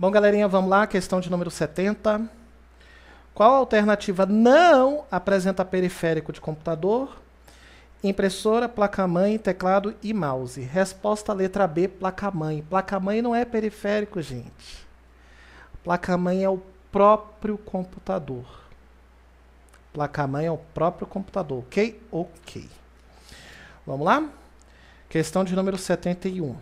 Bom, galerinha, vamos lá, questão de número 70. Qual alternativa não apresenta periférico de computador? Impressora, placa-mãe, teclado e mouse. Resposta letra B, placa-mãe. Placa-mãe não é periférico, gente. Placa-mãe é o próprio computador. Placa-mãe é o próprio computador, ok? Ok. Vamos lá? Questão de número 71.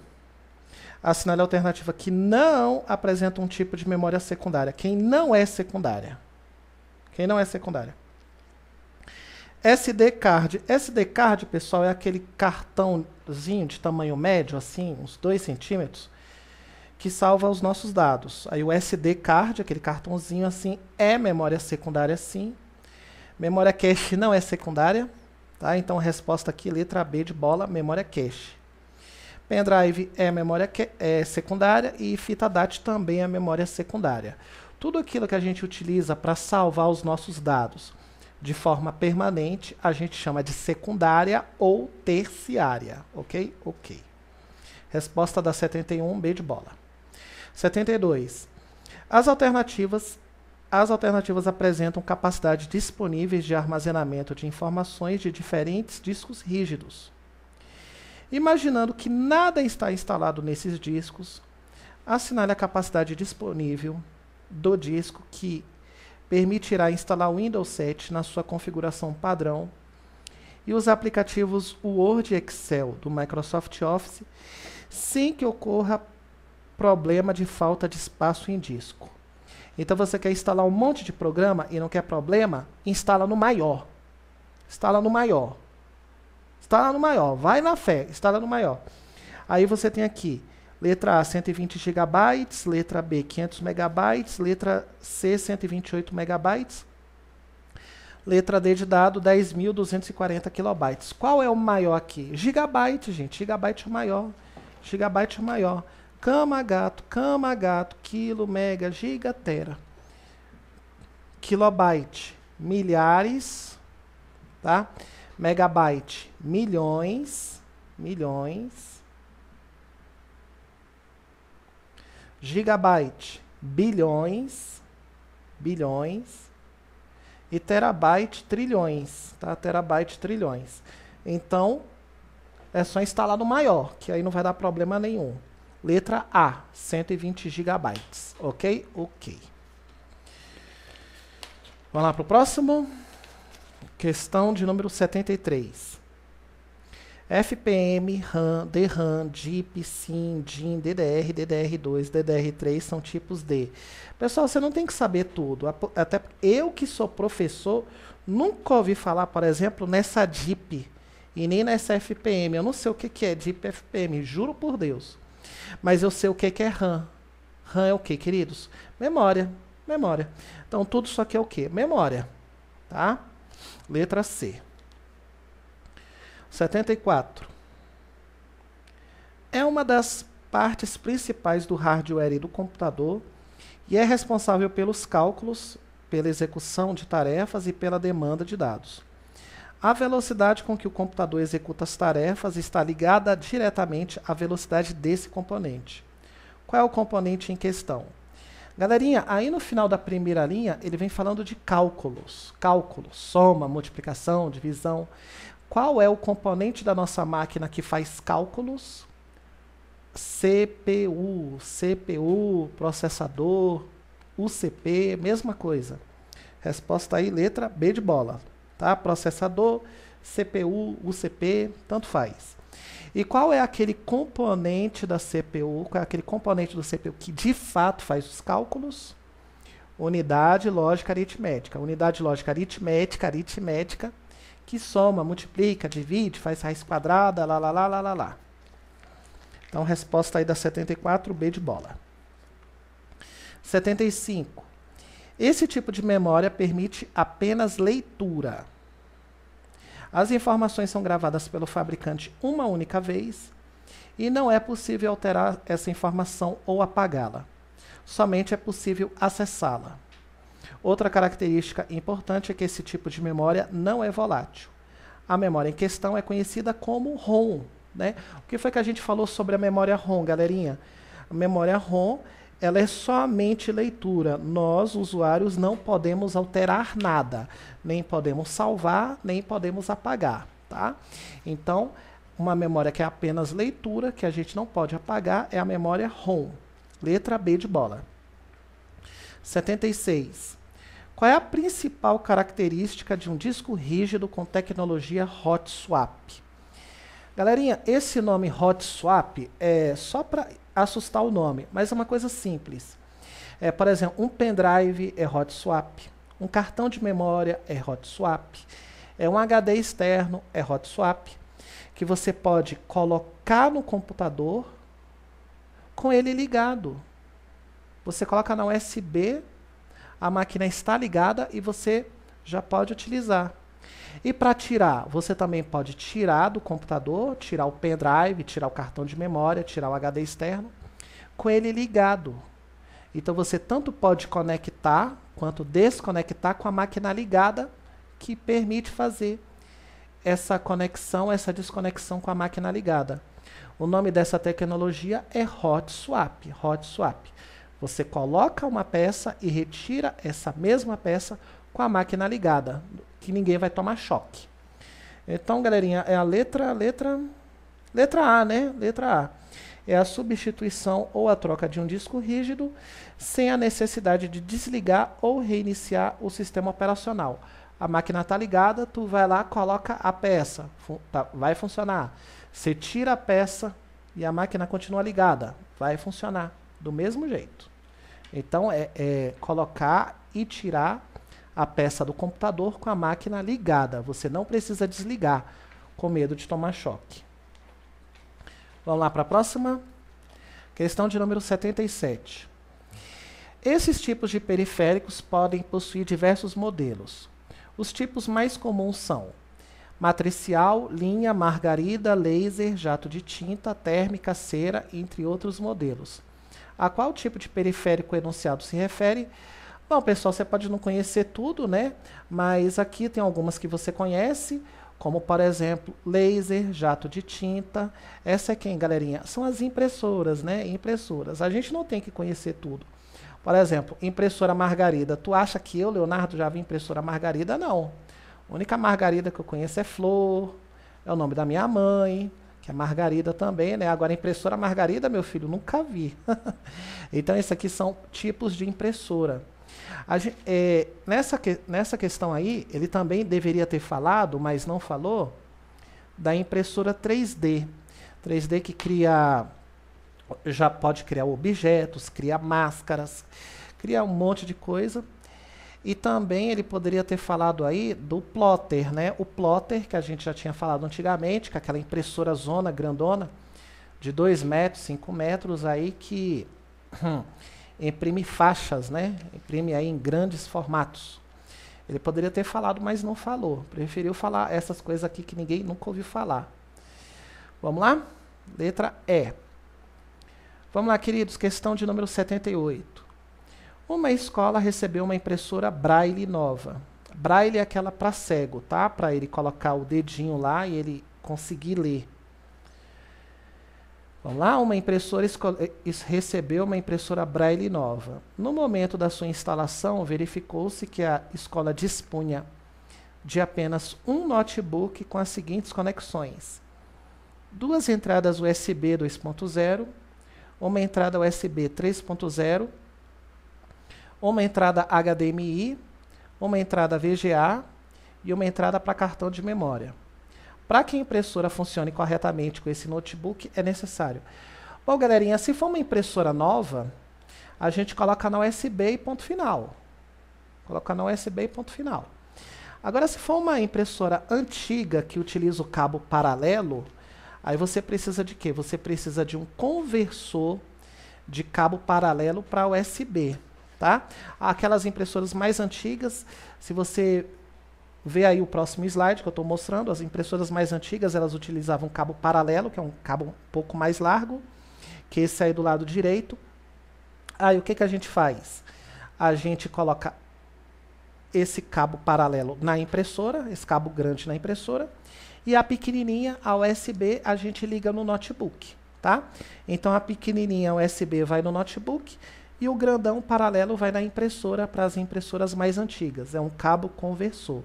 Assinale a alternativa que não apresenta um tipo de memória secundária. Quem não é secundária? Quem não é secundária? SD card. SD card, pessoal, é aquele cartãozinho de tamanho médio, assim, uns 2 centímetros, que salva os nossos dados. Aí o SD card, aquele cartãozinho assim, é memória secundária, sim. Memória cache não é secundária, tá? Então, resposta aqui, letra B de bola, memória cache. Pendrive é memória secundária e fita DAT também é memória secundária. Tudo aquilo que a gente utiliza para salvar os nossos dados de forma permanente, a gente chama de secundária ou terciária, ok? Ok. Resposta da 71, B de bola. 72. As alternativas apresentam capacidades disponíveis de armazenamento de informações de diferentes discos rígidos. Imaginando que nada está instalado nesses discos, assinale a capacidade disponível do disco que permitirá instalar o Windows 7 na sua configuração padrão e os aplicativos Word e Excel do Microsoft Office sem que ocorra problema de falta de espaço em disco. Então você quer instalar um monte de programa e não quer problema? Instala no maior. Instala no maior. Instala no maior. Vai na fé. Instala no maior. Aí você tem aqui, letra A, 120 GB, letra B, 500 MB, letra C, 128 MB, letra D de dado, 10.240 KB. Qual é o maior aqui? Gigabyte, gente. Gigabyte é o maior. Gigabyte é o maior. Cama, gato, quilo, mega, giga, tera. Kilobyte, milhares, tá? Megabyte, milhões. Gigabyte, bilhões. E terabyte, trilhões, tá? Terabyte, trilhões. Então, é só instalar no maior, que aí não vai dar problema nenhum. Letra A, 120 GB, ok? Ok. Vamos lá para o próximo. Questão de número 73. FPM, RAM, DRAM, DIP, SIM, DIN, DDR, DDR2, DDR3 são tipos D. Pessoal, você não tem que saber tudo. Até eu que sou professor, nunca ouvi falar, por exemplo, nessa DIP e nem nessa FPM. Eu não sei o que é DIP e FPM, juro por Deus. Mas eu sei o que é RAM. RAM é o que, queridos? Memória. Então, tudo isso aqui é o que? Memória. Tá? Letra C. 74. É uma das partes principais do hardware e do computador e é responsável pelos cálculos, pela execução de tarefas e pela demanda de dados. A velocidade com que o computador executa as tarefas está ligada diretamente à velocidade desse componente. Qual é o componente em questão? Galerinha, aí no final da primeira linha, ele vem falando de cálculos. Cálculos, soma, multiplicação, divisão. Qual é o componente da nossa máquina que faz cálculos? CPU, processador, UCP, mesma coisa. Resposta aí, letra B de bola. Tá? Processador, CPU, UCP, tanto faz. E qual é aquele componente da CPU, qual é aquele componente do CPU que de fato faz os cálculos? Unidade lógica aritmética. Unidade lógica aritmética, que soma, multiplica, divide, faz raiz quadrada, lá. Então, resposta aí da 74, B de bola. 75. Esse tipo de memória permite apenas leitura. As informações são gravadas pelo fabricante uma única vez e não é possível alterar essa informação ou apagá-la. Somente é possível acessá-la. Outra característica importante é que esse tipo de memória não é volátil. A memória em questão é conhecida como ROM, né? O que foi que a gente falou sobre a memória ROM, galerinha? A memória ROM ela é somente leitura. Nós, usuários, não podemos alterar nada. Nem podemos salvar, nem podemos apagar, tá? Então, uma memória que é apenas leitura, que a gente não pode apagar, é a memória ROM. Letra B de bola. 76. Qual é a principal característica de um disco rígido com tecnologia Hot Swap? Galerinha, esse nome Hot Swap é só para assustar o nome, mas é uma coisa simples. Por exemplo, um pendrive é Hot Swap, um cartão de memória é Hot Swap, um HD externo é Hot Swap, que você pode colocar no computador com ele ligado. Você coloca na USB, a máquina está ligada e você já pode utilizar. E para tirar, você também pode tirar do computador, tirar o pendrive, tirar o cartão de memória, tirar o HD externo, com ele ligado. Então você tanto pode conectar, quanto desconectar com a máquina ligada, que permite fazer essa conexão, essa desconexão com a máquina ligada. O nome dessa tecnologia é Hot Swap. Hot Swap. Você coloca uma peça e retira essa mesma peça com a máquina ligada, que ninguém vai tomar choque. Então, galerinha, é a letra A, né? Letra A. É a substituição ou a troca de um disco rígido sem a necessidade de desligar ou reiniciar o sistema operacional. A máquina está ligada, tu vai lá, coloca a peça, vai funcionar. Você tira a peça e a máquina continua ligada, vai funcionar do mesmo jeito. Então, é colocar e tirar a peça do computador com a máquina ligada. Você não precisa desligar, com medo de tomar choque. Vamos lá para a próxima. Questão de número 77. Esses tipos de periféricos podem possuir diversos modelos. Os tipos mais comuns são matricial, linha, margarida, laser, jato de tinta, térmica, cera, entre outros modelos. A qual tipo de periférico o enunciado se refere? Bom, pessoal, você pode não conhecer tudo, né? Mas aqui tem algumas que você conhece, como, por exemplo, laser, jato de tinta. Essa é quem, galerinha? São as impressoras, né? Impressoras. A gente não tem que conhecer tudo. Por exemplo, impressora margarida. Tu acha que eu, Leonardo, já vi impressora margarida? Não. A única margarida que eu conheço é Flor, é o nome da minha mãe, que é Margarida também, né? Agora, impressora margarida, meu filho, nunca vi. Então, esses aqui são tipos de impressora. Nessa questão aí, ele também deveria ter falado, mas não falou, da impressora 3D. 3D que já pode criar objetos, cria máscaras, cria um monte de coisa. E também ele poderia ter falado aí do plotter, né? O plotter, que a gente já tinha falado antigamente, com aquela impressora zona grandona, de 2 metros, 5 metros, aí que imprime faixas, né? Imprime aí em grandes formatos. Ele poderia ter falado, mas não falou. Preferiu falar essas coisas aqui que ninguém nunca ouviu falar. Vamos lá? Letra E. Vamos lá, queridos. Questão de número 78. Uma escola recebeu uma impressora Braille nova. Braille é aquela para cego, tá? Para ele colocar o dedinho lá e ele conseguir ler. Vamos lá, uma impressora recebeu uma impressora Braille nova. No momento da sua instalação, verificou-se que a escola dispunha de apenas um notebook com as seguintes conexões: 2 entradas USB 2.0, uma entrada USB 3.0, uma entrada HDMI, uma entrada VGA e uma entrada para cartão de memória. Para que a impressora funcione corretamente com esse notebook, é necessário. Bom, galerinha, se for uma impressora nova, a gente coloca na USB e ponto final. Coloca na USB e ponto final. Agora, se for uma impressora antiga que utiliza o cabo paralelo, aí você precisa de quê? Você precisa de um conversor de cabo paralelo para USB, tá? Aquelas impressoras mais antigas, se você ver aí o próximo slide que eu estou mostrando, as impressoras mais antigas, elas utilizavam cabo paralelo, que é um cabo um pouco mais largo, que esse aí do lado direito. Aí o que que a gente faz? A gente coloca esse cabo paralelo na impressora, esse cabo grande na impressora, e a pequenininha, a USB, a gente liga no notebook, tá? Então a pequenininha USB vai no notebook E o grandão paralelo vai na impressora para as impressoras mais antigas. É um cabo conversor.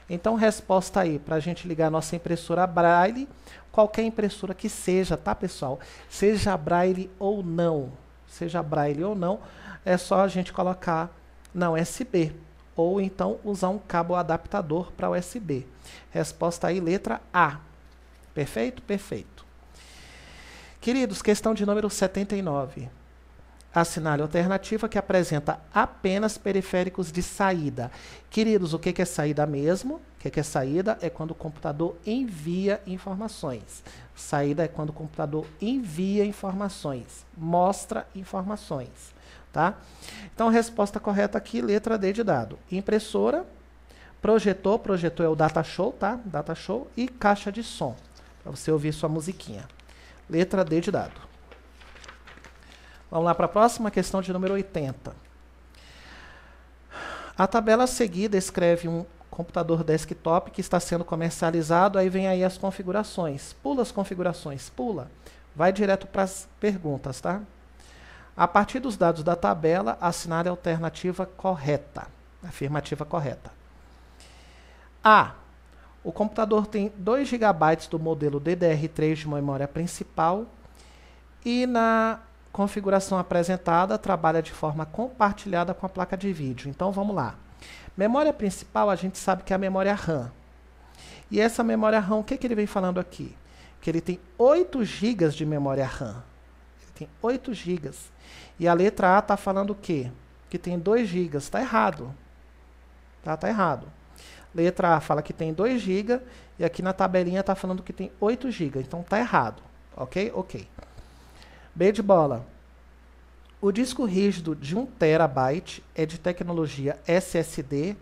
Então, resposta aí, para a gente ligar a nossa impressora Braille, qualquer impressora que seja, tá, pessoal? Seja Braille ou não, é só a gente colocar na USB. Ou então usar um cabo adaptador para USB. Resposta aí, letra A. Perfeito? Perfeito. Queridos, questão de número 79. Assinale a alternativa que apresenta apenas periféricos de saída. Queridos, o que é saída mesmo? O que é saída? É quando o computador envia informações. Saída é quando o computador envia informações, mostra informações. Tá? Então, a resposta correta aqui, letra D de dado. Impressora, projetor é o data show, tá? Data show e caixa de som, para você ouvir sua musiquinha. Letra D de dado. Vamos lá para a próxima, questão de número 80. A tabela a seguir descreve um computador desktop que está sendo comercializado, aí vem aí as configurações. Pula as configurações, pula. Vai direto para as perguntas, tá? A partir dos dados da tabela, assinale a alternativa correta. Afirmativa correta. A. O computador tem 2 GB do modelo DDR3 de memória principal e na configuração apresentada trabalha de forma compartilhada com a placa de vídeo. Então vamos lá. Memória principal a gente sabe que é a memória RAM. E essa memória RAM, o que ele vem falando aqui? Que ele tem 8 GB de memória RAM. Ele tem 8 GB. E a letra A está falando o quê? Que tem 2 GB. Está errado. Tá errado. Letra A fala que tem 2 GB e aqui na tabelinha está falando que tem 8 GB. Então está errado. Ok? Ok. B de bola. O disco rígido de 1 TB é de tecnologia SSD,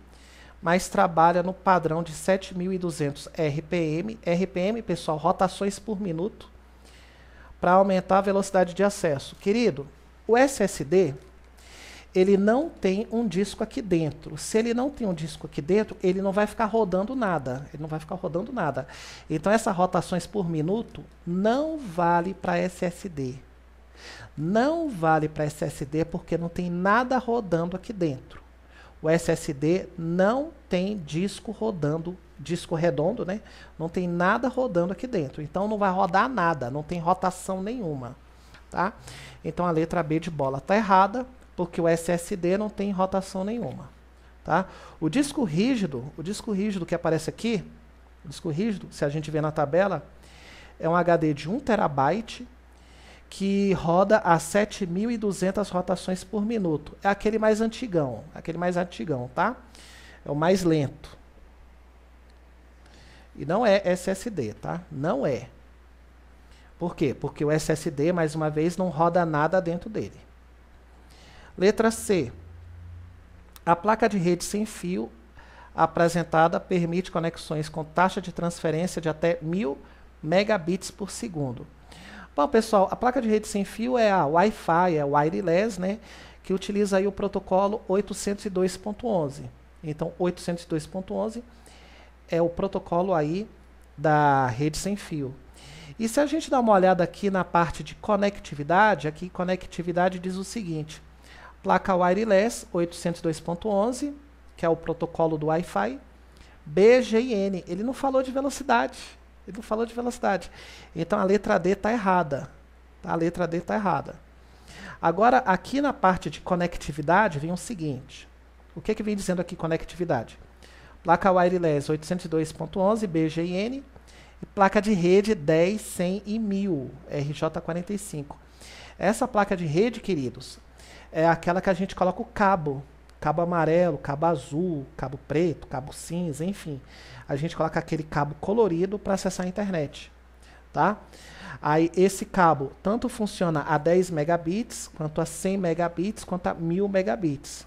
mas trabalha no padrão de 7.200 RPM. RPM, pessoal, rotações por minuto, para aumentar a velocidade de acesso. Querido, o SSD, ele não tem um disco aqui dentro. Se ele não tem um disco aqui dentro, ele não vai ficar rodando nada. Então, essas rotações por minuto não vale para SSD. Não vale para SSD porque não tem nada rodando aqui dentro. O SSD não tem disco rodando, disco redondo, né? Não tem nada rodando aqui dentro. Então não vai rodar nada, não tem rotação nenhuma, tá? Então a letra B de bola está errada, porque o SSD não tem rotação nenhuma, tá? O disco rígido que aparece aqui, o disco rígido, se a gente ver na tabela, é um HD de 1 TB que roda a 7.200 rotações por minuto. É aquele mais antigão, tá? É o mais lento. E não é SSD, tá? Não é. Por quê? Porque o SSD, mais uma vez, não roda nada dentro dele. Letra C. A placa de rede sem fio apresentada permite conexões com taxa de transferência de até 1.000 megabits por segundo. Bom, pessoal, a placa de rede sem fio é a Wi-Fi, é wireless, né? Que utiliza aí o protocolo 802.11. Então, 802.11 é o protocolo aí da rede sem fio. E se a gente dá uma olhada aqui na parte de conectividade, aqui conectividade diz o seguinte: placa wireless 802.11, que é o protocolo do Wi-Fi, BGN, ele não falou de velocidade. Então a letra D está errada. A letra D está errada. Agora, aqui na parte de conectividade, vem o seguinte. O que vem dizendo aqui conectividade? Placa wireless 802.11, BGN, e placa de rede 10, 100 e 1000, RJ45. Essa placa de rede, queridos, é aquela que a gente coloca o cabo. Cabo amarelo, cabo azul, cabo preto, cabo cinza, enfim. A gente coloca aquele cabo colorido para acessar a internet, tá? Aí esse cabo tanto funciona a 10 megabits, quanto a 100 megabits, quanto a 1000 megabits.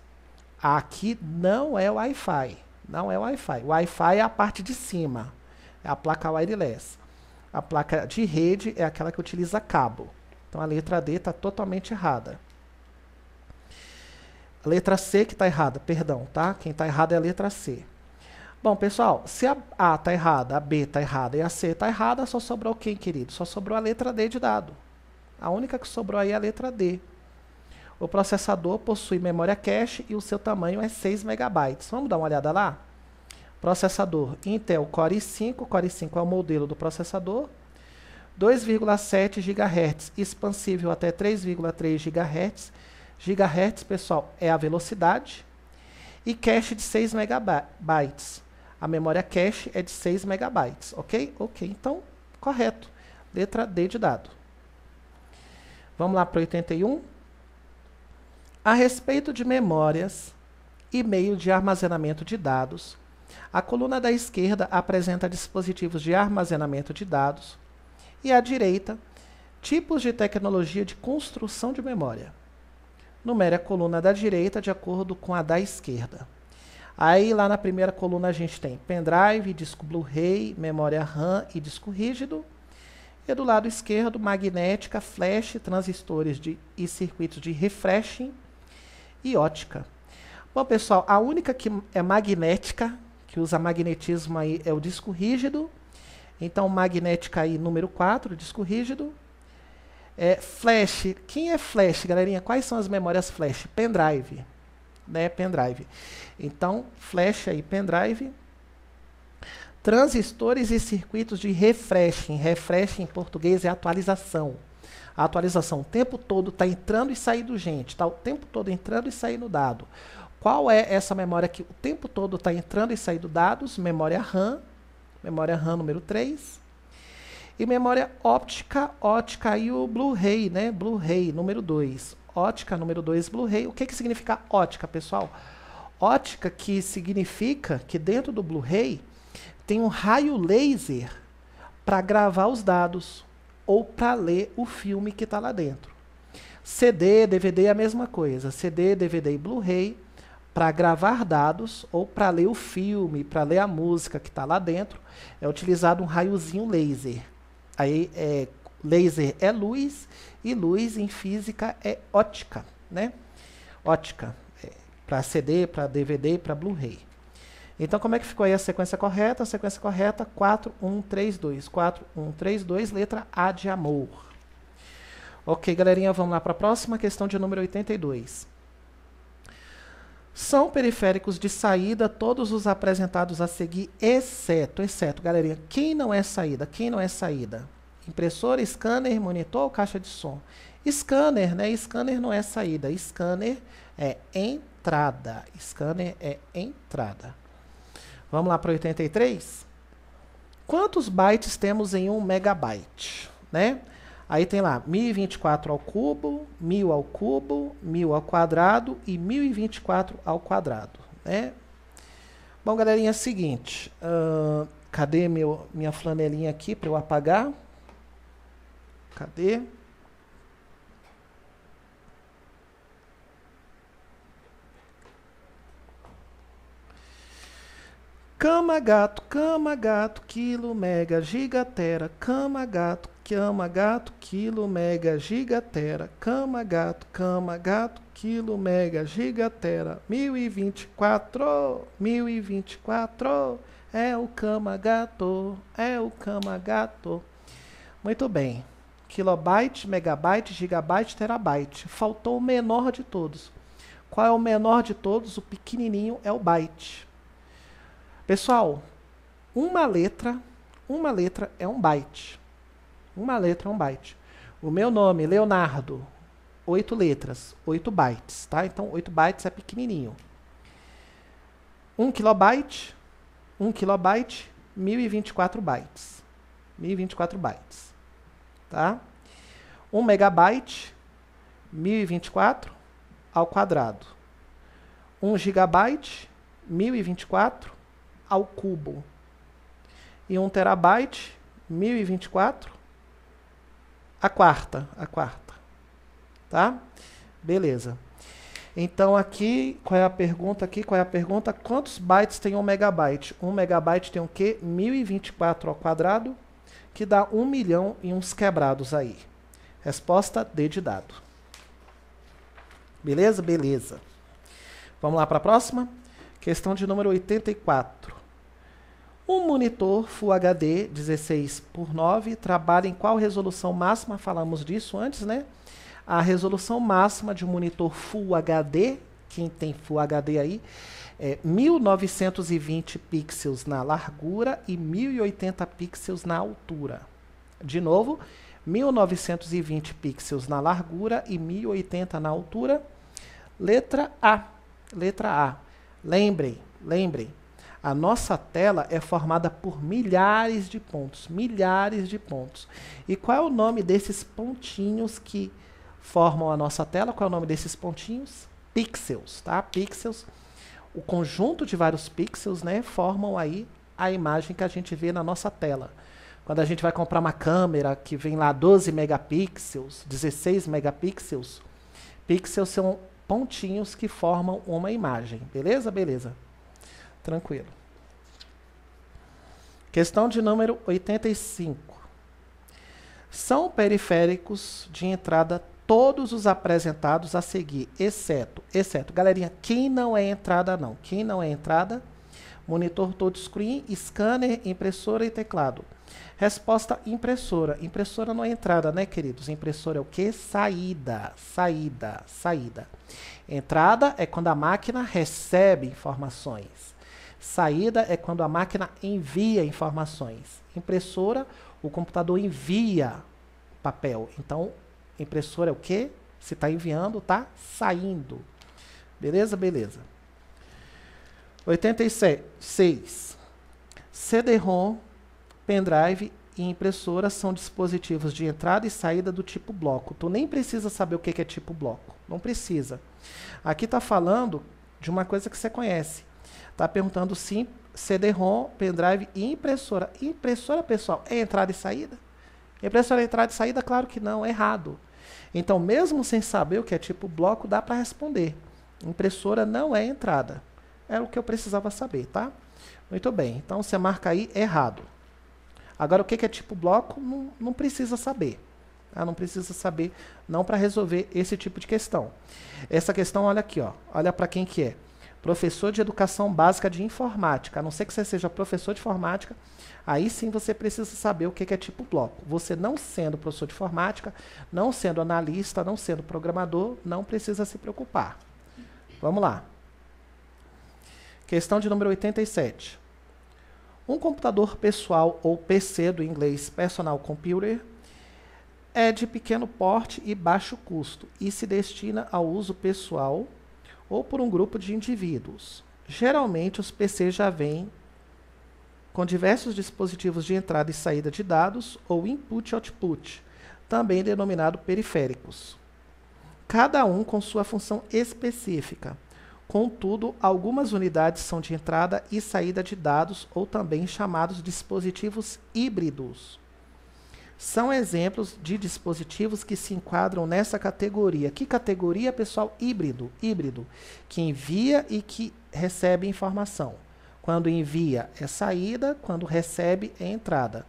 Aqui não é Wi-Fi, não é Wi-Fi. Wi-Fi é a parte de cima, é a placa wireless. A placa de rede é aquela que utiliza cabo. Então a letra D está totalmente errada. A letra C que está errada, perdão, tá? Quem está errado é a letra C. Bom, pessoal, se a A está errada, a B está errada e a C está errada, só sobrou quem, querido? Só sobrou a letra D de dado. A única que sobrou aí é a letra D. O processador possui memória cache e o seu tamanho é 6 megabytes. Vamos dar uma olhada lá? Processador Intel Core i5. Core i5 é o modelo do processador. 2,7 GHz, expansível até 3,3 GHz. GHz, pessoal, é a velocidade. E cache de 6 megabytes. A memória cache é de 6 megabytes, ok? Ok, então, correto. Letra D de dado. Vamos lá para 81. A respeito de memórias e meio de armazenamento de dados, a coluna da esquerda apresenta dispositivos de armazenamento de dados e à direita, tipos de tecnologia de construção de memória. Numere a coluna da direita de acordo com a da esquerda. Aí, lá na primeira coluna, a gente tem pendrive, disco Blu-ray, memória RAM e disco rígido. E do lado esquerdo, magnética, flash, transistores e circuitos de refreshing e ótica. Bom, pessoal, a única que é magnética, que usa magnetismo aí, é o disco rígido. Então, magnética aí, número 4, disco rígido. Flash, quem é flash, galerinha? Quais são as memórias flash? Pendrive, né? Pendrive. Então, flash aí, pendrive. Transistores e circuitos de refreshing. Refreshing em português é atualização. A atualização o tempo todo está entrando e saindo gente, está o tempo todo entrando e saindo dado. Qual é essa memória que o tempo todo está entrando e saindo dados? Memória RAM número 3. E memória óptica e o Blu-ray, né? Blu-ray número 2. Ótica número 2, Blu-ray. O que significa ótica, pessoal? Ótica que significa que dentro do Blu-ray tem um raio laser para gravar os dados ou para ler o filme que está lá dentro. CD, DVD é a mesma coisa. CD, DVD e Blu-ray para gravar dados ou para ler o filme, para ler a música que está lá dentro, é utilizado um raiozinho laser. Aí, laser é luz e luz em física é ótica, né? Ótica, para CD, para DVD e para Blu-ray. Então, como é que ficou aí a sequência correta? A sequência correta, 4, 1, 3, 2. 4, 1, 3, 2, letra A de amor. Ok, galerinha, vamos lá para a próxima questão de número 82. São periféricos de saída todos os apresentados a seguir, exceto, galerinha, quem não é saída? Quem não é saída? Impressora, scanner, monitor ou caixa de som? Scanner, né? Scanner não é saída, scanner é entrada. Scanner é entrada. Vamos lá para 83? Quantos bytes temos em 1 megabyte? Né? Aí tem lá 1024 ao cubo, 1000 ao cubo, 1000 ao quadrado e 1024 ao quadrado. Né? Bom, galerinha, é o seguinte. Cadê minha flanelinha aqui para eu apagar? Cadê? Cama, gato, quilo, mega, gigatera. Cama, gato, quilo, mega, gigatera. Cama, gato, quilo, mega, gigatera. 1024, 1024. É o cama, gato, é o cama, gato. Muito bem. Kilobyte, megabyte, gigabyte, terabyte. Faltou o menor de todos. Qual é o menor de todos? O pequenininho é o byte. Pessoal, uma letra é um byte. Uma letra é um byte. O meu nome, Leonardo, 8 letras, 8 bytes, tá? Então, 8 bytes é pequenininho. 1 kilobyte, 1024 bytes. 1024 bytes, tá? 1 megabyte, 1024 ao quadrado. 1 gigabyte, 1024 ao cubo. E 1 terabyte, 1024 a quarta. Tá? Beleza. Então aqui, qual é a pergunta Quantos bytes tem 1 megabyte? 1 megabyte tem o quê? 1024 ao quadrado, que dá 1 milhão e uns quebrados aí. Resposta D de dado. Beleza? Beleza. Vamos lá para a próxima? Questão de número 84. Um monitor Full HD 16:9 trabalha em qual resolução máxima? Falamos disso antes, né? A resolução máxima de um monitor Full HD, quem tem Full HD aí, é 1920 pixels na largura e 1080 pixels na altura. De novo, 1920 pixels na largura e 1080 na altura. Letra A. Letra A. Lembrem, a nossa tela é formada por milhares de pontos. Milhares de pontos. E qual é o nome desses pontinhos que formam a nossa tela? Qual é o nome desses pontinhos? Pixels, tá? Pixels. O conjunto de vários pixels, né, formam aí a imagem que a gente vê na nossa tela. Quando a gente vai comprar uma câmera que vem lá 12 megapixels, 16 megapixels, pixels são pontinhos que formam uma imagem. Beleza? Beleza. Tranquilo. Questão de número 85. São periféricos de entrada todos os apresentados a seguir, exceto, galerinha, quem não é entrada não? Quem não é entrada? Monitor touchscreen, scanner, impressora e teclado. Resposta: impressora. Impressora não é entrada, né, queridos? Impressora é o quê? Saída. Entrada é quando a máquina recebe informações. Saída é quando a máquina envia informações. Impressora, o computador envia papel. Então, impressora é o quê? Se está enviando, está saindo. Beleza? Beleza. 86. CD-ROM, pendrive e impressora são dispositivos de entrada e saída do tipo bloco. Tu nem precisa saber o que é tipo bloco. Não precisa. Aqui está falando de uma coisa que você conhece. Está perguntando se CD-ROM, pendrive e impressora. Impressora, pessoal, é entrada e saída? Impressora é entrada e saída? Claro que não, é errado. Então, mesmo sem saber o que é tipo bloco, dá para responder. Impressora não é entrada. Era o que eu precisava saber, tá? Muito bem, então você marca aí errado. Agora, o que é tipo bloco? Não precisa saber. Tá? Não precisa saber, não, para resolver esse tipo de questão. Essa questão, olha aqui, ó. Olha para quem que é. Professor de educação básica de informática. A não ser que você seja professor de informática, aí sim você precisa saber o que é tipo bloco. Você não sendo professor de informática, não sendo analista, não sendo programador, não precisa se preocupar. Vamos lá. Questão de número 87. Um computador pessoal ou PC do inglês Personal Computer é de pequeno porte e baixo custo e se destina ao uso pessoal ou por um grupo de indivíduos. Geralmente, os PCs já vêm com diversos dispositivos de entrada e saída de dados ou input e output, também denominado periféricos. Cada um com sua função específica. Contudo, algumas unidades são de entrada e saída de dados ou também chamados dispositivos híbridos. São exemplos de dispositivos que se enquadram nessa categoria. Que categoria, pessoal? Híbrido. Híbrido, que envia e que recebe informação. Quando envia é saída, quando recebe é entrada.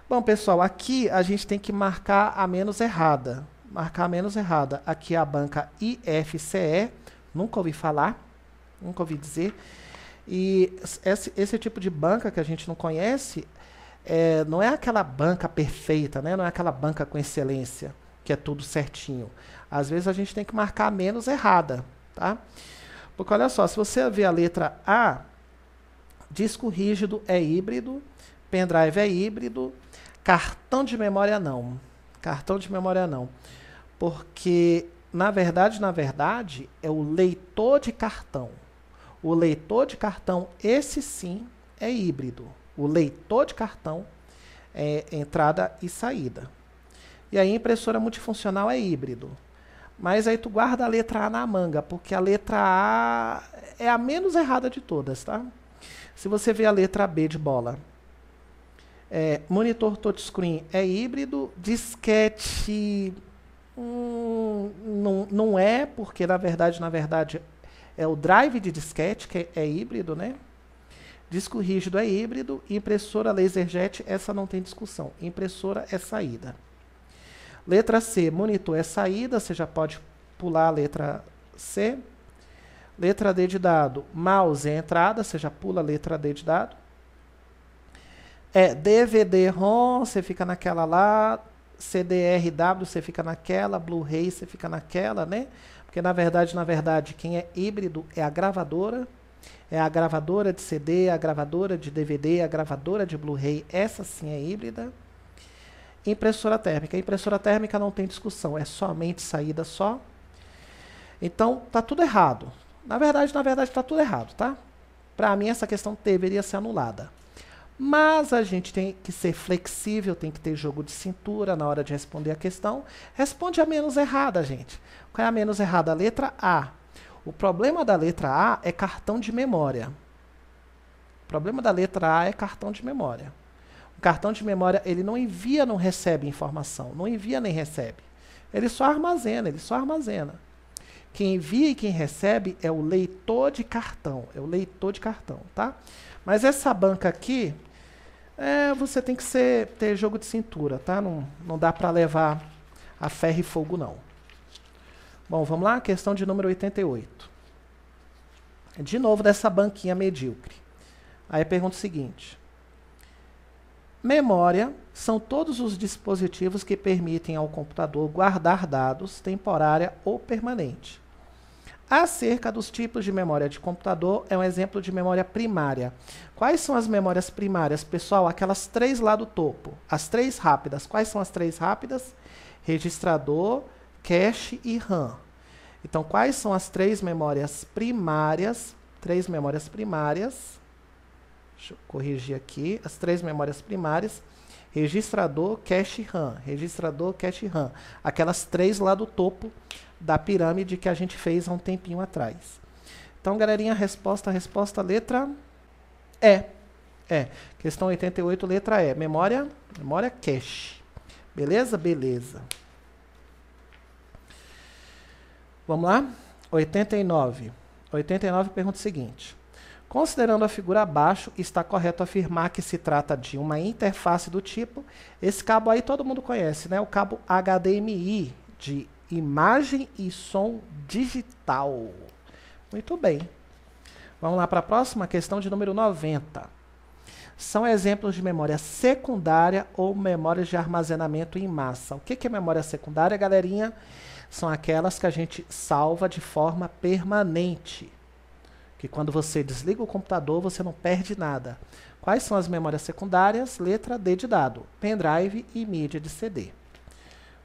Bom, pessoal, aqui a gente tem que marcar a menos errada. Marcar a menos errada. Aqui é a banca IFCE. Nunca ouvi falar, nunca ouvi dizer. E esse tipo de banca que a gente não conhece, não é aquela banca perfeita, né? Não é aquela banca com excelência, que é tudo certinho. Às vezes a gente tem que marcar a menos errada, tá? Porque olha só, se você ver a letra A, disco rígido é híbrido, pendrive é híbrido, cartão de memória não. Cartão de memória não. Porque na verdade, é o leitor de cartão. O leitor de cartão, esse sim, é híbrido. O leitor de cartão é entrada e saída. E aí, impressora multifuncional é híbrido. Mas aí tu guarda a letra A na manga, porque a letra A é a menos errada de todas, tá? Se você vê a letra B de bola, monitor touchscreen é híbrido, disquete... não é, porque na verdade é o drive de disquete que é híbrido, né? Disco rígido é híbrido, impressora LaserJet, essa não tem discussão. Impressora é saída. Letra C, monitor é saída, você já pode pular a letra C. Letra D de dado, mouse é entrada, você já pula a letra D de dado. DVD-ROM, você fica naquela lá. CDRW você fica naquela, Blu-ray você fica naquela, né? Porque na verdade, quem é híbrido é a gravadora de CD, a gravadora de DVD, a gravadora de Blu-ray, essa sim é híbrida. Impressora térmica. A impressora térmica não tem discussão, é somente saída só. Então, tá tudo errado. Na verdade, tá tudo errado, tá? Para mim, essa questão deveria ser anulada. Mas a gente tem que ser flexível, tem que ter jogo de cintura na hora de responder a questão. Responde a menos errada, gente. Qual é a menos errada? A letra A. O problema da letra A é cartão de memória. O problema da letra A é cartão de memória. O cartão de memória, ele não envia, não recebe informação. Não envia nem recebe. Ele só armazena, Quem envia e quem recebe é o leitor de cartão. É o leitor de cartão, tá? Mas essa banca aqui, você tem que ter jogo de cintura, tá? Não dá para levar a ferro e fogo, não. Bom, vamos lá? Questão de número 88. De novo, dessa banquinha medíocre. Aí pergunta o seguinte. Memória são todos os dispositivos que permitem ao computador guardar dados temporária ou permanente. Acerca dos tipos de memória de computador, é um exemplo de memória primária. Quais são as memórias primárias, pessoal? Aquelas 3 lá do topo. As 3 rápidas. Quais são as 3 rápidas? Registrador, cache e RAM. Então, quais são as 3 memórias primárias? 3 memórias primárias. Deixa eu corrigir aqui. As 3 memórias primárias. Registrador, cache e RAM. Registrador, cache e RAM. Aquelas 3 lá do topo da pirâmide que a gente fez há um tempinho atrás. Então, galerinha, resposta letra E. Questão 88, letra E. Memória cache. Beleza? Beleza. Vamos lá? 89. 89 pergunta o seguinte. Considerando a figura abaixo, está correto afirmar que se trata de uma interface do tipo... Esse cabo aí todo mundo conhece, né? O cabo HDMI, de imagem e som digital. Muito bem. Vamos lá para a próxima questão de número 90. São exemplos de memória secundária ou memórias de armazenamento em massa. O que é memória secundária, galerinha? São aquelas que a gente salva de forma permanente. Que quando você desliga o computador, você não perde nada. Quais são as memórias secundárias? Letra D de dado. Pendrive e mídia de CD.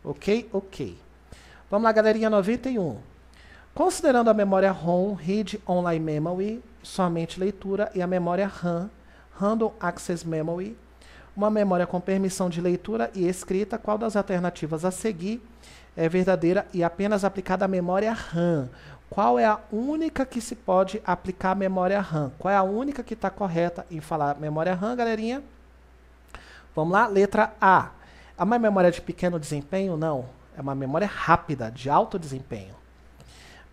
Ok? Vamos lá, galerinha, 91. Considerando a memória ROM, Read Online Memory, somente leitura, e a memória RAM, Random Access Memory, uma memória com permissão de leitura e escrita, qual das alternativas a seguir é verdadeira e apenas aplicada à memória RAM? Qual é a única que se pode aplicar à memória RAM? Qual é a única que está correta em falar memória RAM, galerinha? Vamos lá, letra A. É uma memória de pequeno desempenho? Não. É uma memória rápida, de alto desempenho.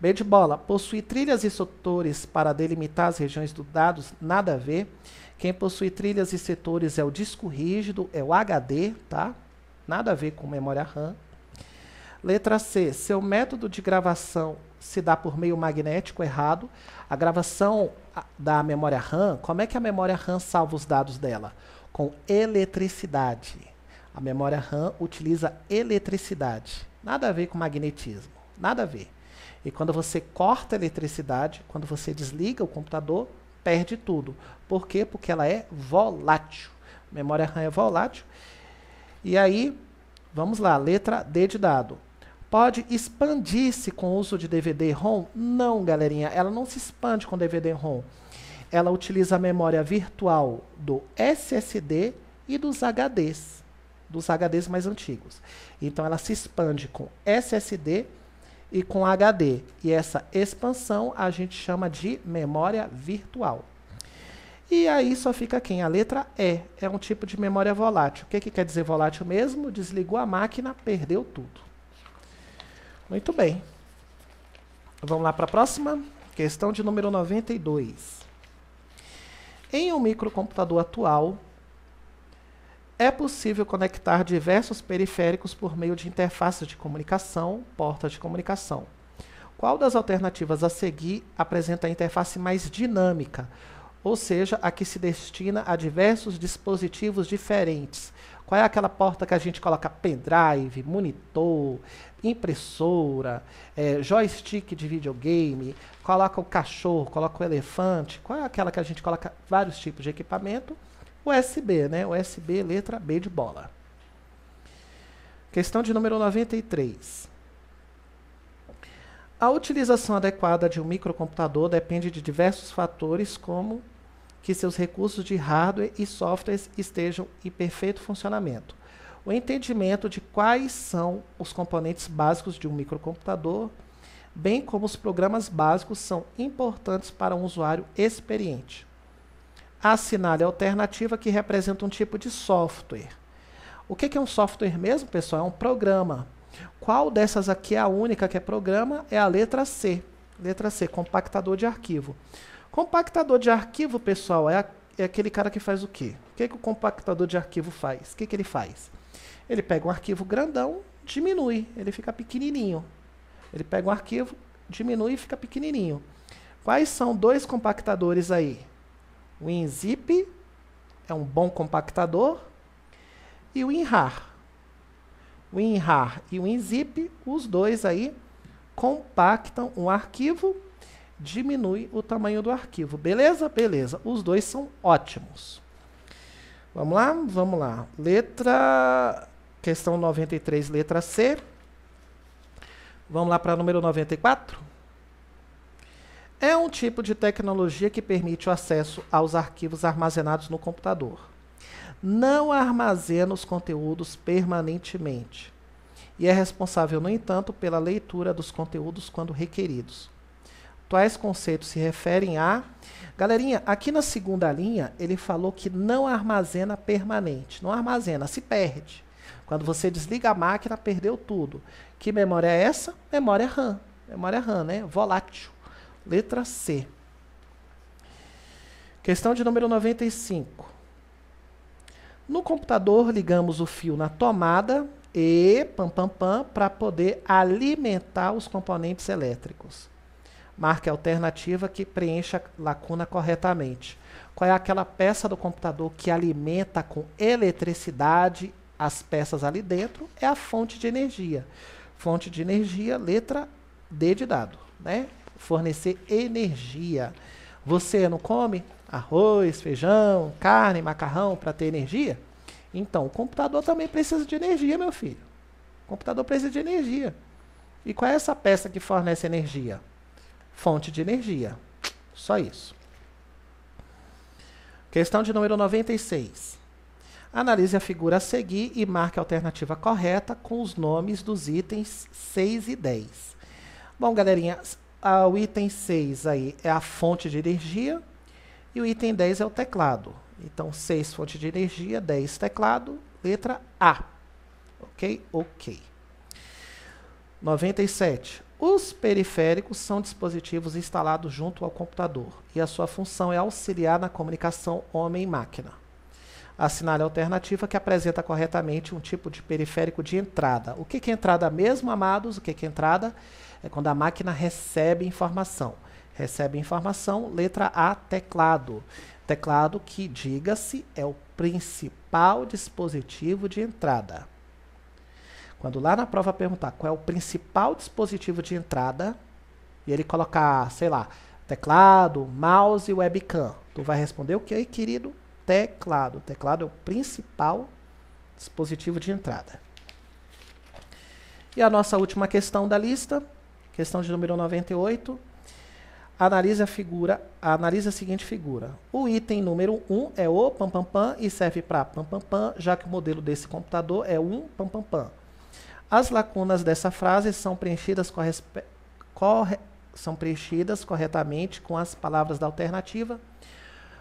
B de bola. Possui trilhas e setores para delimitar as regiões dos dados? Nada a ver. Quem possui trilhas e setores é o disco rígido, é o HD, tá? Nada a ver com memória RAM. Letra C. Seu método de gravação se dá por meio magnético? Errado. A gravação da memória RAM, como é que a memória RAM salva os dados dela? Com eletricidade. A memória RAM utiliza eletricidade. Nada a ver com magnetismo. Nada a ver. E quando você corta a eletricidade, quando você desliga o computador, perde tudo. Por quê? Porque ela é volátil. A memória RAM é volátil. E aí, vamos lá, letra D de dado. Pode expandir-se com o uso de DVD-ROM? Não, galerinha. Ela não se expande com DVD-ROM. Ela utiliza a memória virtual do SSD e dos HDs. Dos HDs mais antigos. Então, ela se expande com SSD e com HD. E essa expansão a gente chama de memória virtual. E aí só fica quem? A letra E. É um tipo de memória volátil. O que quer dizer volátil mesmo? Desligou a máquina, perdeu tudo. Muito bem. Vamos lá para a próxima. Questão de número 92. Em um microcomputador atual, é possível conectar diversos periféricos por meio de interfaces de comunicação, portas de comunicação. Qual das alternativas a seguir apresenta a interface mais dinâmica, ou seja, a que se destina a diversos dispositivos diferentes? Qual é aquela porta que a gente coloca pendrive, monitor, impressora, joystick de videogame, coloca o cachorro, coloca o elefante? Qual é aquela que a gente coloca vários tipos de equipamento? USB, né? USB, letra B de bola. Questão de número 93. A utilização adequada de um microcomputador depende de diversos fatores, como que seus recursos de hardware e softwares estejam em perfeito funcionamento. O entendimento de quais são os componentes básicos de um microcomputador, bem como os programas básicos, são importantes para um usuário experiente. Assinale a alternativa que representa um tipo de software. O que é um software mesmo, pessoal? É um programa. Qual dessas aqui é a única que é programa? É a letra C. Letra C, compactador de arquivo. Compactador de arquivo, pessoal, é aquele cara que faz o quê? O que o compactador de arquivo faz? O que ele faz? Ele pega um arquivo grandão, diminui, ele fica pequenininho. Ele pega um arquivo, diminui e fica pequenininho. Quais são dois compactadores aí? O WinZip é um bom compactador e o WinRAR. O WinRAR e o WinZip, os dois aí compactam um arquivo, diminui o tamanho do arquivo. Beleza? Beleza. Os dois são ótimos. Vamos lá? Vamos lá. Questão 93, letra C. Vamos lá para o número 94. É um tipo de tecnologia que permite o acesso aos arquivos armazenados no computador. Não armazena os conteúdos permanentemente e é responsável, no entanto, pela leitura dos conteúdos quando requeridos. Tais conceitos se referem a... Galerinha, aqui na segunda linha, ele falou que não armazena permanente. Não armazena, se perde. Quando você desliga a máquina, perdeu tudo. Que memória é essa? Memória RAM. Memória RAM, né? Volátil. Letra C. Questão de número 95. No computador, ligamos o fio na tomada e para poder alimentar os componentes elétricos. Marque a alternativa que preencha a lacuna corretamente. Qual é aquela peça do computador que alimenta com eletricidade as peças ali dentro? É a fonte de energia. Fonte de energia, letra D de dado, né? Fornecer energia. Você não come arroz, feijão, carne, macarrão para ter energia? Então, o computador também precisa de energia, meu filho. O computador precisa de energia. E qual é essa peça que fornece energia? Fonte de energia. Só isso. Questão de número 96. Analise a figura a seguir e marque a alternativa correta com os nomes dos itens 6 e 10. Bom, galerinha, o item 6 aí é a fonte de energia e o item 10 é o teclado. Então, 6 fonte de energia, 10 teclado, letra A. Ok? Ok. 97. Os periféricos são dispositivos instalados junto ao computador e a sua função é auxiliar na comunicação homem-máquina. Assinale a alternativa que apresenta corretamente um tipo de periférico de entrada. O que é entrada mesmo, amados? O que é entrada? É quando a máquina recebe informação. Recebe informação, letra A, teclado. Teclado que, diga-se, é o principal dispositivo de entrada. Quando lá na prova perguntar qual é o principal dispositivo de entrada, e ele colocar, sei lá, teclado, mouse e webcam, tu vai responder o que, querido? Teclado. Teclado é o principal dispositivo de entrada. E a nossa última questão da lista, questão de número 98. Analise a seguinte figura. O item número 1 é o pam e serve para pam, já que o modelo desse computador é um pam. As lacunas dessa frase são preenchidas corretamente com as palavras da alternativa.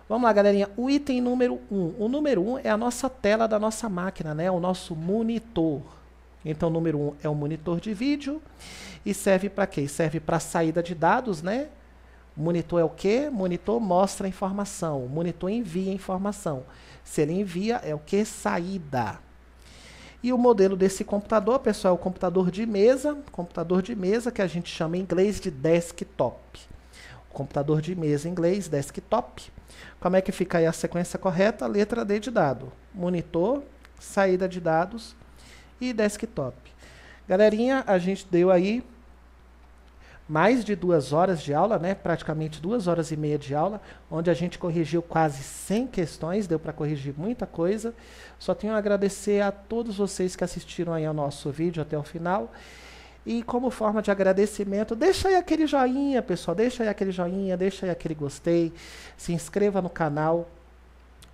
Vamos lá, galerinha. O item número 1. O número 1 é a nossa tela da nossa máquina, né? O nosso monitor. Então, o número 1 é o monitor de vídeo. E serve para quê? Serve para saída de dados, né? Monitor é o quê? Monitor mostra informação. Monitor envia informação. Se ele envia, é o quê? Saída. E o modelo desse computador, pessoal, é o computador de mesa. Computador de mesa que a gente chama em inglês de desktop. O computador de mesa em inglês, desktop. Como é que fica aí a sequência correta? Letra D de dado. Monitor, saída de dados e desktop. Galerinha, a gente deu aí mais de 2 horas de aula, né? Praticamente 2 horas e meia de aula, onde a gente corrigiu quase 100 questões, deu para corrigir muita coisa. Só tenho a agradecer a todos vocês que assistiram aí ao nosso vídeo até o final. E como forma de agradecimento, deixa aí aquele joinha, pessoal, deixa aí aquele joinha, deixa aí aquele gostei, se inscreva no canal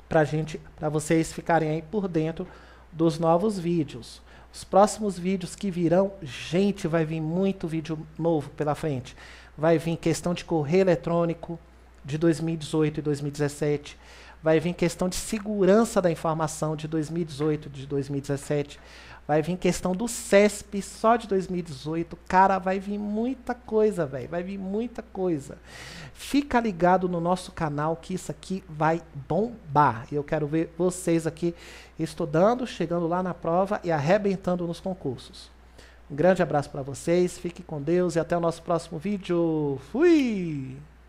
para vocês ficarem aí por dentro dos novos vídeos. Os próximos vídeos que virão, gente, vai vir muito vídeo novo pela frente. Vai vir questão de correio eletrônico de 2018 e 2017. Vai vir questão de segurança da informação de 2018 e de 2017. Vai vir questão do CESP só de 2018. Cara, vai vir muita coisa, velho. Vai vir muita coisa. Fica ligado no nosso canal que isso aqui vai bombar. E eu quero ver vocês aqui estudando, chegando lá na prova e arrebentando nos concursos. Um grande abraço para vocês. Fique com Deus e até o nosso próximo vídeo. Fui!